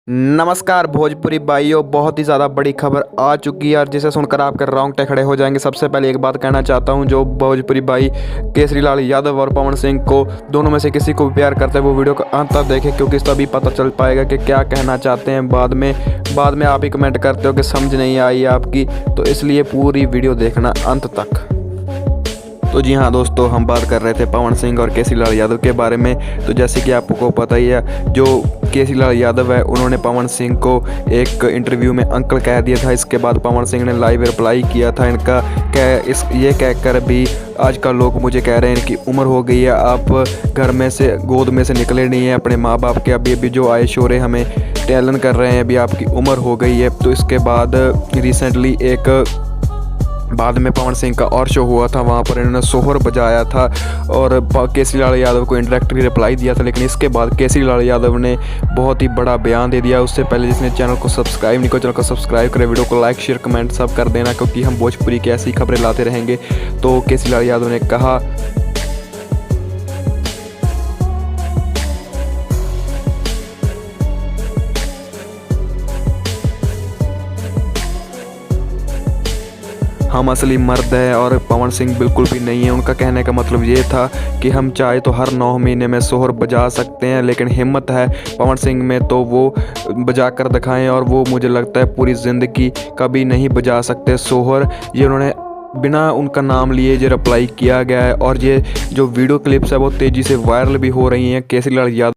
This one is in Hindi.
नमस्कार भोजपुरी भाइयों, बहुत ही ज़्यादा बड़ी खबर आ चुकी है और जिसे सुनकर आपके रोंगटे खड़े हो जाएंगे। सबसे पहले एक बात कहना चाहता हूं, जो भोजपुरी भाई केसरी लाल यादव और पवन सिंह को दोनों में से किसी को भी प्यार करते हैं वो वीडियो को अंत तक देखें, क्योंकि तभी पता चल पाएगा कि क्या कहना चाहते हैं। बाद में आप ही कमेंट करते हो कि समझ नहीं आई आपकी, तो इसलिए पूरी वीडियो देखना अंत तक। तो जी हाँ दोस्तों, हम बात कर रहे थे पवन सिंह और केसरी लाल यादव के बारे में। तो जैसे कि आपको पता ही है, जो केसरी लाल यादव है उन्होंने पवन सिंह को एक इंटरव्यू में अंकल कह दिया था। इसके बाद पवन सिंह ने लाइव रिप्लाई किया था इनका ये कहकर भी आजकल लोग मुझे कह रहे हैं कि उम्र हो गई है, आप घर में से गोद में से निकले नहीं हैं अपने माँ बाप के, अभी अभी जो आए शोरे हमें टैलन कर रहे हैं, अभी आपकी उम्र हो गई है। तो इसके बाद रिसेंटली बाद में पवन सिंह का और शो हुआ था, वहाँ पर इन्होंने सोहर बजाया था और केसरी लाल यादव को इंडायरेक्टली रिप्लाई दिया था। लेकिन इसके बाद केसरी लाल यादव ने बहुत ही बड़ा बयान दे दिया। उससे पहले जिसने चैनल को सब्सक्राइब नहीं किया, चैनल को सब्सक्राइब करें, वीडियो को लाइक शेयर कमेंट सब कर देना, क्योंकि हम भोजपुरी की ऐसी खबरें लाते रहेंगे। तो केसरी लाल यादव ने कहा, हम असली मर्द हैं और पवन सिंह बिल्कुल भी नहीं है। उनका कहने का मतलब ये था कि हम चाहे तो हर 9 महीने में सोहर बजा सकते हैं, लेकिन हिम्मत है पवन सिंह में तो वो बजा कर दिखाएं, और वो मुझे लगता है पूरी ज़िंदगी कभी नहीं बजा सकते सोहर। ये उन्होंने बिना उनका नाम लिए जो रिप्लाई किया गया है, और ये जो वीडियो क्लिप्स है वो तेज़ी से वायरल भी हो रही हैं। केसरी लाल यादव